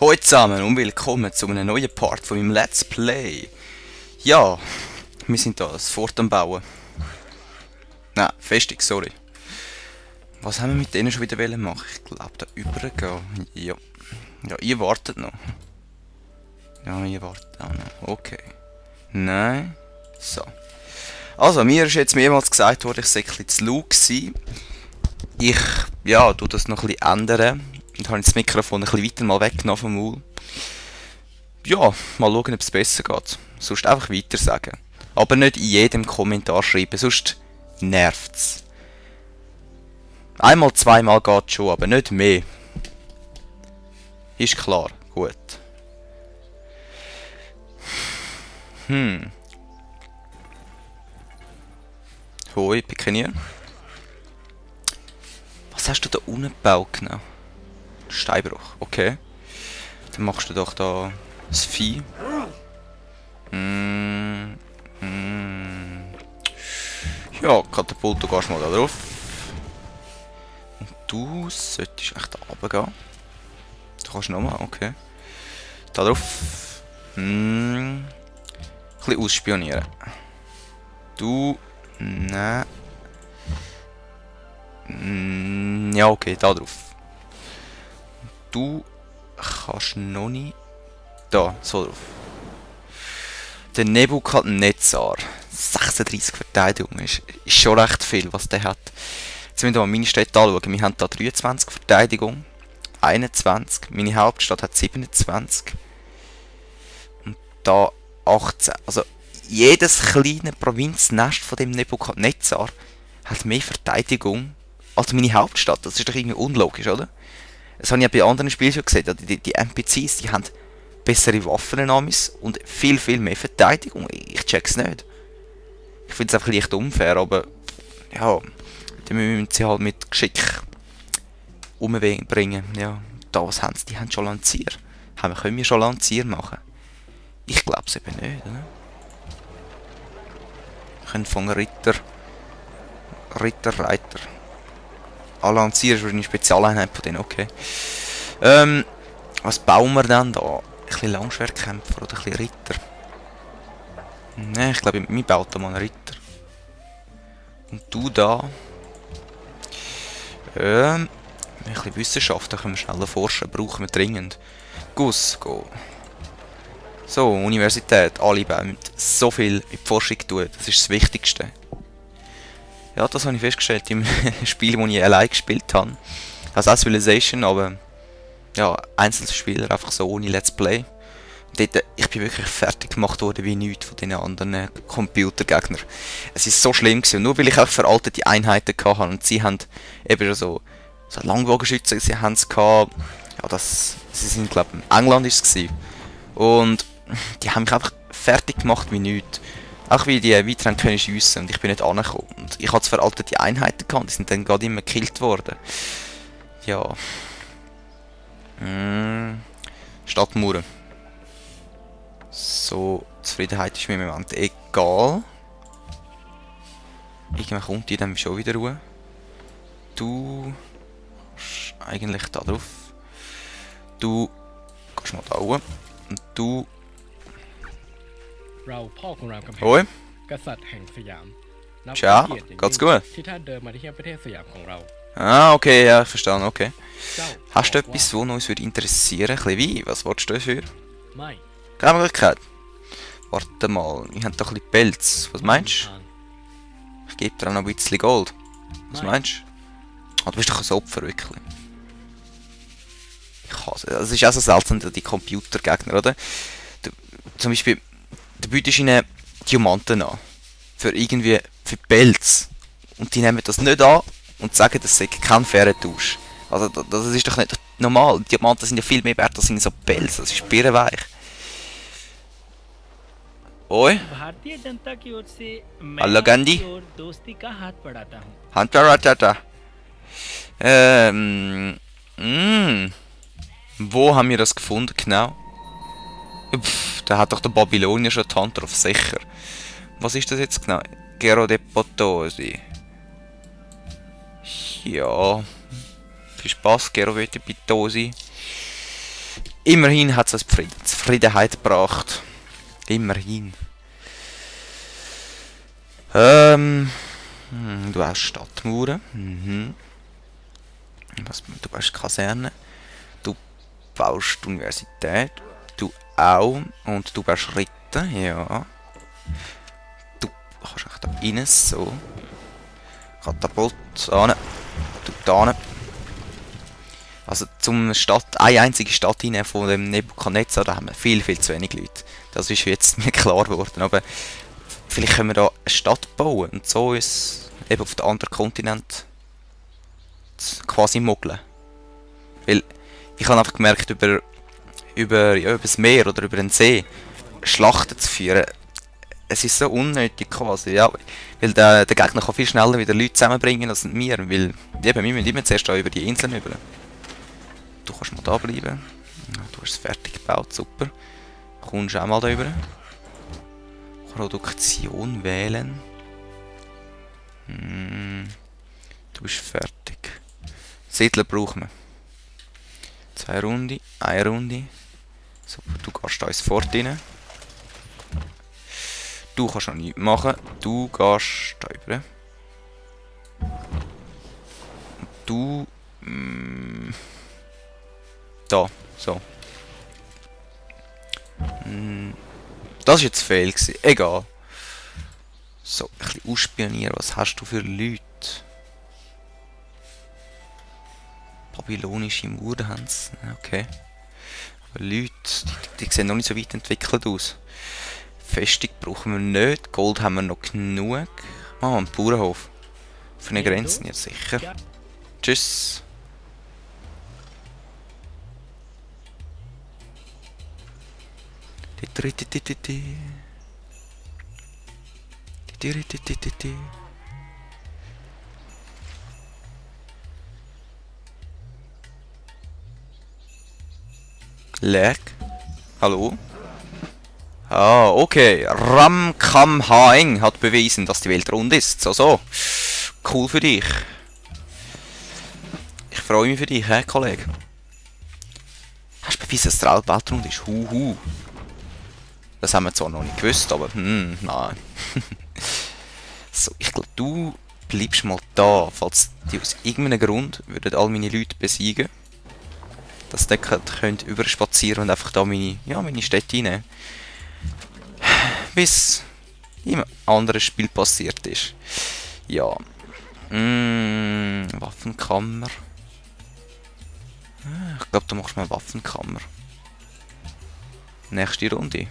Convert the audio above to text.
Hallo zusammen und willkommen zu einem neuen Part von meinem Let's Play. Ja, wir sind da das Fort am Bauen. Nein, Festung, sorry. Was haben wir mit denen schon wieder machen? Ich glaube, da übergehen. Ja. Ja, ihr wartet noch. Ja, ihr wartet auch noch. Okay. Nein. So. Also, mir ist jetzt mehrmals gesagt worden, ich sei ein bisschen zu laut gewesen. Ich, ja, tue das noch ein bisschen ändern. Und habe das Mikrofon ein bisschen weiter mal weggenommen vom Maul. Ja, mal schauen, ob es besser geht. Sonst einfach weiter sagen. Aber nicht in jedem Kommentar schreiben, sonst nervt's. Einmal, zweimal geht schon, aber nicht mehr. Ist klar, gut. Hoi, Pikenier. Was hast du da unten gebaut genau? Steinbruch, okay. Dann machst du doch da das Vieh. Ja, Katapult, du gehst mal da drauf. Und du solltest echt da runter gehen. Du kannst nochmal, okay. Da drauf. Ein bisschen ausspionieren. Du. Nein. Ja, okay, da drauf. Du kannst noch nicht. Da, so drauf. Der Nebukadnezar. 36 Verteidigung ist schon recht viel, was der hat. Jetzt müssen wir mal meine Städte anschauen. Wir haben da 23 Verteidigung. 21. Meine Hauptstadt hat 27. Und da 18. Also jedes kleine Provinznest von dem Nebukadnezar hat mehr Verteidigung als meine Hauptstadt. Das ist doch irgendwie unlogisch, oder? Das habe ich ja bei anderen Spielen schon gesehen. Die NPCs, die haben bessere Waffen und viel mehr Verteidigung. Ich check's nicht. Ich finde es einfach leicht unfair, aber ja, die müssen sie halt mit Geschick umbringen. Ja, da was haben sie? Die haben schon Lancier. Können wir schon Lancier machen? Ich glaube es eben nicht, oder? Wir können von Reiter. Lancier ist eine Spezialeinheit von denen, okay. Was bauen wir denn da? Ein bisschen Langschwertkämpfer oder ein bisschen Ritter? Ne, ich glaube, wir bauen da mal einen Ritter. Und du da. Ein bisschen Wissenschaft, da können wir schneller forschen, brauchen wir dringend. Gus, go. So, Universität, alle bauen so viel in die Forschung tun, das ist das Wichtigste. Ja, das habe ich festgestellt im Spiel, das ich allein gespielt habe. Also auch Civilization, aber ja, Einzelspieler, einfach so ohne Let's Play. Dort, ich bin wirklich fertig gemacht worden wie nichts von den anderen Computergegnern. Es ist so schlimm gewesen. Und nur weil ich auch veraltete Einheiten hatte und sie haben eben so Langbogenschützen, sie haben es gehabt. Ja, sie sind glaube ich in England ist es gewesen. Und die haben mich einfach fertig gemacht wie nichts. Auch wie die weiteren können schiessen und ich bin nicht angekommen. Und ich hatte veraltete Einheiten gehabt, die sind dann gerade immer gekillt worden. Ja. Stadtmauern. So, Zufriedenheit ist mir im Moment egal. Irgendwann kommt die dann schon wieder Ruhe. Du eigentlich da drauf. Du gehst mal da oben. Und du. Hoi. Ciao, geht's gut? Ah, okay, ja, verstanden, okay. Hast du etwas, das uns interessieren würde? Ein bisschen Wein? Was willst du dafür? Keine Möglichkeit. Warte mal, wir haben doch ein bisschen Pelz. Was meinst du? Ich gebe dir auch noch ein bisschen Gold. Was meinst du? Ah, du bist doch ein Opfer, wirklich. Ich hasse es. Es ist auch so selten, die Computergegner, oder? Zum Beispiel, du bietest ihnen Diamanten an. Für Pelz. Und die nehmen das nicht an und sagen, das sei kein fairer Tausch. Also, das ist doch nicht normal. Diamanten sind ja viel mehr wert als so Pelz. Das ist birrenweich. Oi. Hallo Gandhi. Handbaratata. Wo haben wir das gefunden, genau? Da hat doch der Babylonier schon die Hand drauf, sicher. Was ist das jetzt genau? Gero de Potosi. Ja. Viel Spaß, Gero de Potosi. Immerhin hat es uns Zufriedenheit gebracht. Immerhin. Du hast Stadtmauern. Mhm. Du baust Kaserne. Du baust die Universität. Du auch. Und du baust Ritter. Ja. Du kannst auch da rein. So. Katapult. Ane. Du da. Also zum eine einzige Stadt rein von dem Nebukadnezar, da haben wir viel, viel zu wenig Leute. Das ist jetzt mir klar geworden. Aber vielleicht können wir da eine Stadt bauen und so ist eben auf den anderen Kontinent quasi mogeln. Weil ich habe einfach gemerkt, über das Meer oder über den See Schlachten zu führen, es ist so unnötig quasi, ja. Weil der Gegner kann viel schneller wieder Leute zusammenbringen als wir, weil eben, wir müssen immer zuerst über die Inseln rüber. Du kannst mal da bleiben. Du hast es fertig gebaut, super. Kommst auch mal da rüber. Produktion wählen. Du bist fertig. Siedler brauchen wir. 2 Runden, 1 Runde. Super, du gehst da ins Fort rein. Du kannst noch nichts machen. Du gehst da rüber. Du... da, so. Das war jetzt Fail gewesen. Egal. So, ein bisschen ausspionieren. Was hast du für Leute? Babylonische Mauern haben sie. Okay. Aber Leute, die sehen noch nicht so weit entwickelt aus. Festung brauchen wir nicht. Gold haben wir noch genug. Ah, ein Bauernhof. Für eine Grenze, ja sicher. Tschüss. Lag? Hallo? Ah, okay. Ram Kam Haeng hat bewiesen, dass die Welt rund ist. So. Cool für dich. Ich freue mich für dich, hä, Kollege? Hast du bewiesen, dass die Welt rund ist? Huhu. Das haben wir zwar noch nicht gewusst, aber nein. So, ich glaube, du bleibst mal da, falls die aus irgendeinem Grund würden all meine Leute besiegen. Dass die könnt überspazieren und einfach da meine Städte reinnehmen. Wie es im anderen Spiel passiert ist. Ja. Waffenkammer. Ich glaube, du machst mal eine Waffenkammer. Nächste Runde.